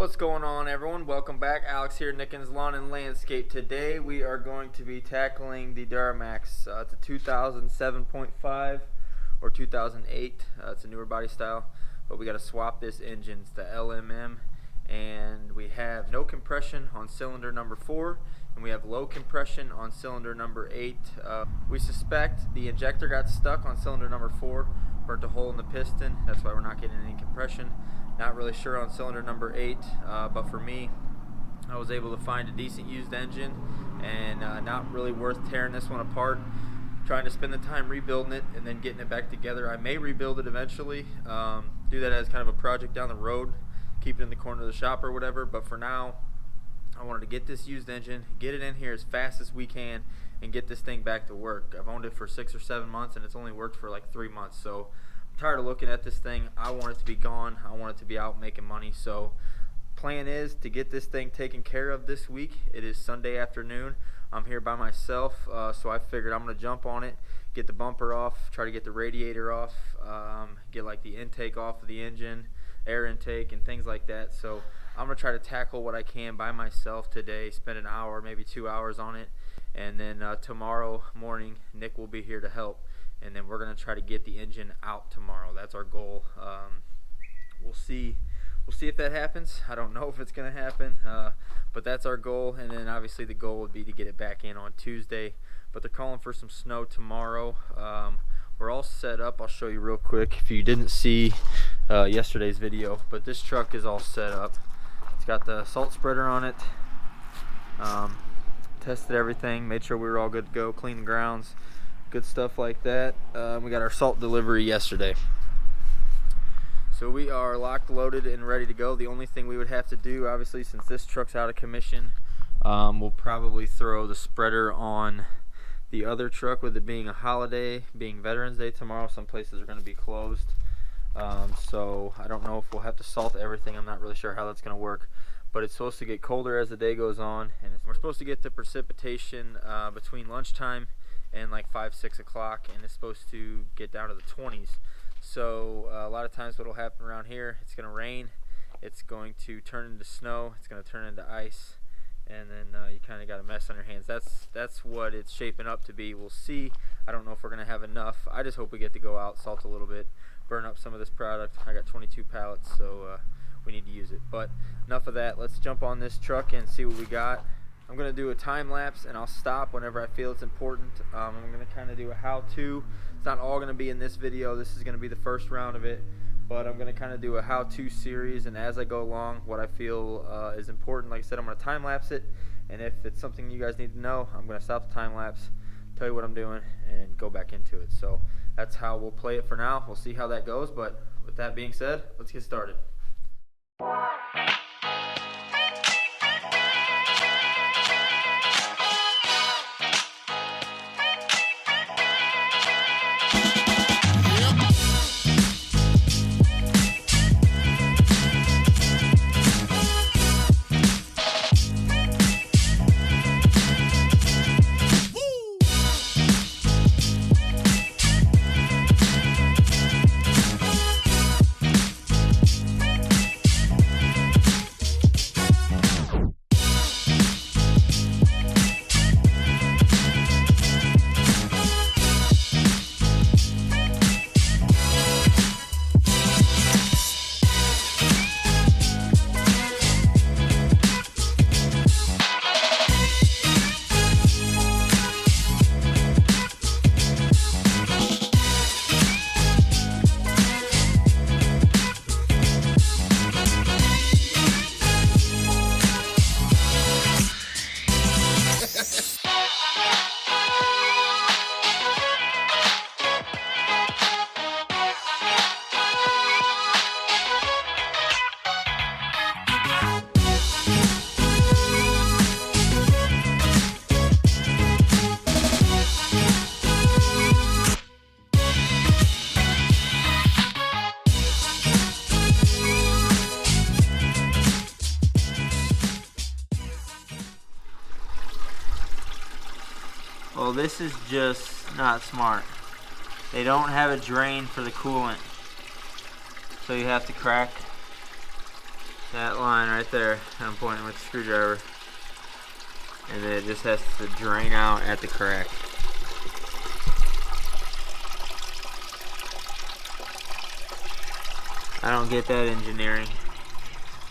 What's going on, everyone? Welcome back. Alex here, Nickens Lawn and Landscape. Today we are going to be tackling the Duramax. It's a 2007.5 or 2008. It's a newer body style, but we got to swap this engine. It's the LMM, and we have no compression on cylinder number 4, and we have low compression on cylinder number 8. We suspect the injector got stuck on cylinder number 4, burnt a hole in the piston. That's why we're not getting any compression. Not really sure on cylinder number 8, but for me, I was able to find a decent used engine, and not really worth tearing this one apart, trying to spend the time rebuilding it and then getting it back together. I may rebuild it eventually, do that as kind of a project down the road, keep it in the corner of the shop or whatever, but for now, I wanted to get this used engine, get it in here as fast as we can, and get this thing back to work. I've owned it for 6 or 7 months, and it's only worked for like 3 months, so I'm tired of looking at this thing. I want it to be gone. I want it to be out making money. So plan is to get this thing taken care of this week. It is Sunday afternoon. I'm here by myself, so I figured I'm going to jump on it, get the bumper off, try to get the radiator off, get like the intake off of the engine, air intake and things like that. So I'm going to try to tackle what I can by myself today, spend an hour, maybe 2 hours on it, and then tomorrow morning Nick will be here to help. And then we're going to try to get the engine out tomorrow. That's our goal. We'll see if that happens. I don't know if it's going to happen, but that's our goal. And then obviously the goal would be to get it back in on Tuesday. But they're calling for some snow tomorrow. We're all set up. I'll show you real quick if you didn't see yesterday's video. But this truck is all set up. It's got the salt spreader on it. Tested everything, made sure we were all good to go, clean the grounds. Good stuff like that. We got our salt delivery yesterday, so we are locked, loaded, and ready to go. The only thing we would have to do, obviously, since this truck's out of commission, we'll probably throw the spreader on the other truck, with it being a holiday, being Veterans Day tomorrow. Some places are going to be closed, so I don't know if we'll have to salt everything. I'm not really sure how that's going to work, but it's supposed to get colder as the day goes on, and we're supposed to get the precipitation between lunchtime and like 5-6 o'clock, and it's supposed to get down to the 20s. So a lot of times what will happen around here, it's going to rain, it's going to turn into snow, it's going to turn into ice, and then you kind of got a mess on your hands. That's what it's shaping up to be. We'll see. I don't know if we're going to have enough. I just hope we get to go out, salt a little bit, burn up some of this product. I got 22 pallets, so we need to use it. But enough of that. Let's jump on this truck and see what we got. I'm going to do a time lapse, and I'll stop whenever I feel it's important. I'm going to kind of do a how-to. It's not all going to be in this video. This is going to be the first round of it, but I'm going to kind of do a how-to series, and as I go along, what I feel is important. Like I said, I'm going to time lapse it, and if it's something you guys need to know, I'm going to stop the time lapse, tell you what I'm doing, and go back into it. So that's how we'll play it for now. We'll see how that goes, but with that being said, let's get started. Well, this is just not smart. They don't have a drain for the coolant, so you have to crack That line right there, I'm pointing with the screwdriver. And then it just has to drain out at the crack. I don't get that engineering.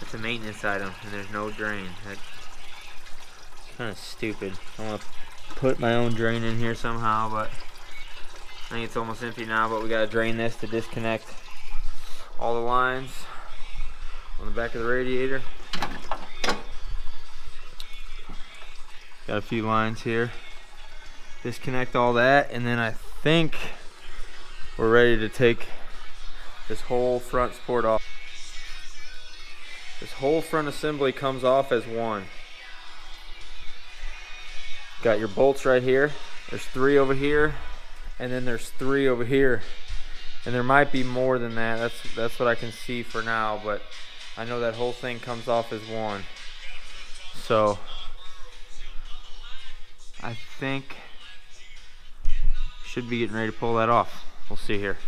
It's a maintenance item and there's no drain. That's kind of stupid. I want to put my own drain in here somehow, but I think it's almost empty now, but we got to drain this to disconnect all the lines on the back of the radiator. Got a few lines here. Disconnect all that, and then I think we're ready to take this whole front support off. This whole front assembly comes off as one. Got your bolts right here. There's 3 over here, and then there's 3 over here. And there might be more than that. That's what I can see for now, but I know that whole thing comes off as one. So I think should be getting ready to pull that off. We'll see here.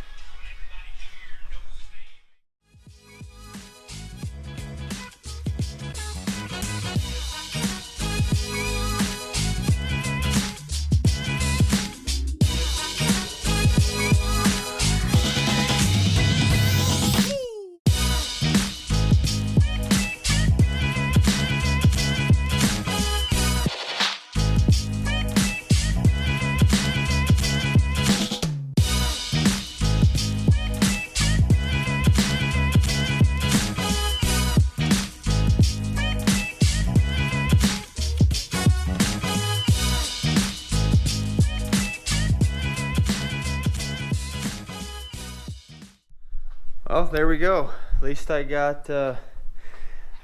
Well, there we go. At least I got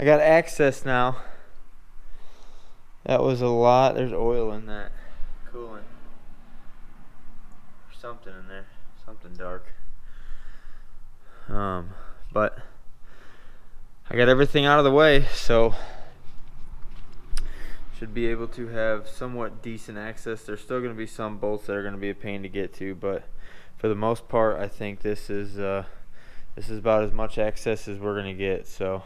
access now. That was a lot. There's oil in that coolant. There's something in there. Something dark. But I got everything out of the way, so should be able to have somewhat decent access. There's still going to be some bolts that are going to be a pain to get to, but for the most part, I think this is about as much access as we're going to get. So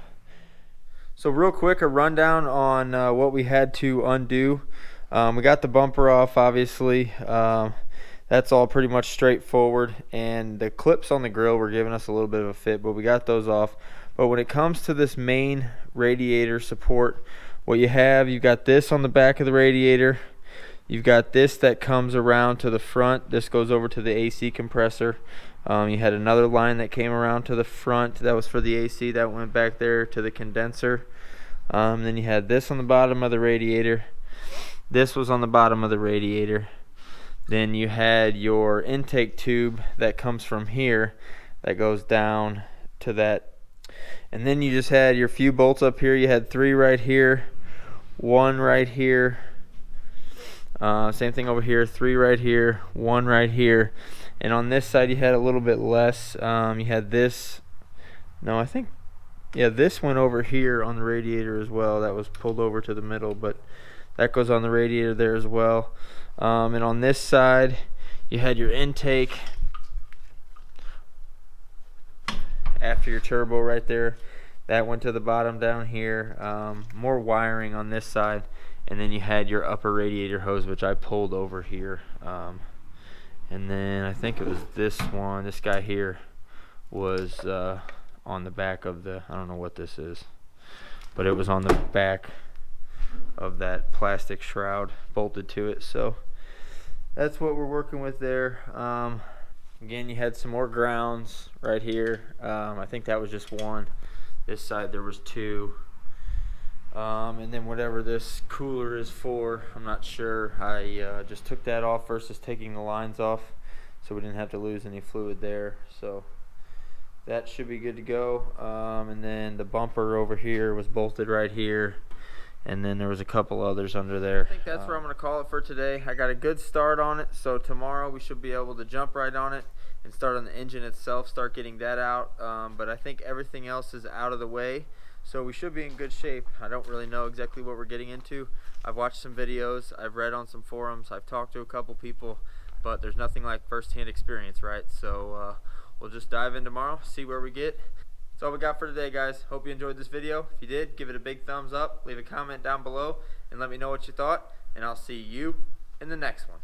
real quick, a rundown on what we had to undo. We got the bumper off, obviously. That's all pretty much straightforward, and the clips on the grill were giving us a little bit of a fit, but we got those off. But when it comes to this main radiator support, what you've got this on the back of the radiator. You've got this that comes around to the front. This goes over to the AC compressor. You had another line that came around to the front. That was for the AC. That went back there to the condenser. Then you had this on the bottom of the radiator. This was on the bottom of the radiator. Then you had your intake tube that comes from here that goes down to that. And then you just had your few bolts up here. You had 3 right here, 1 right here. Same thing over here, 3 right here, 1 right here. And on this side you had a little bit less. You had this, no, I think, yeah, this went over here on the radiator as well. That was pulled over to the middle, but that goes on the radiator there as well. And on this side you had your intake after your turbo right there. That went to the bottom down here. More wiring on this side. And then you had your upper radiator hose, which I pulled over here. And then I think it was this one. This guy here was on the back of the, I don't know what this is, but it was on the back of that plastic shroud bolted to it. So that's what we're working with there. Again, you had some more grounds right here. I think that was just 1. This side there was 2. And then whatever this cooler is for, I'm not sure. I just took that off versus taking the lines off, so we didn't have to lose any fluid there. So that should be good to go. And then the bumper over here was bolted right here, and then there was a couple others under there. I think that's where I'm going to call it for today. I got a good start on it, so tomorrow we should be able to jump right on it and start on the engine itself, start getting that out. But I think everything else is out of the way. So we should be in good shape. I don't really know exactly what we're getting into. I've watched some videos, I've read on some forums, I've talked to a couple people, but there's nothing like first-hand experience, right? So we'll just dive in tomorrow, see where we get. That's all we got for today, guys. Hope you enjoyed this video. If you did, give it a big thumbs up, leave a comment down below, and let me know what you thought, and I'll see you in the next one.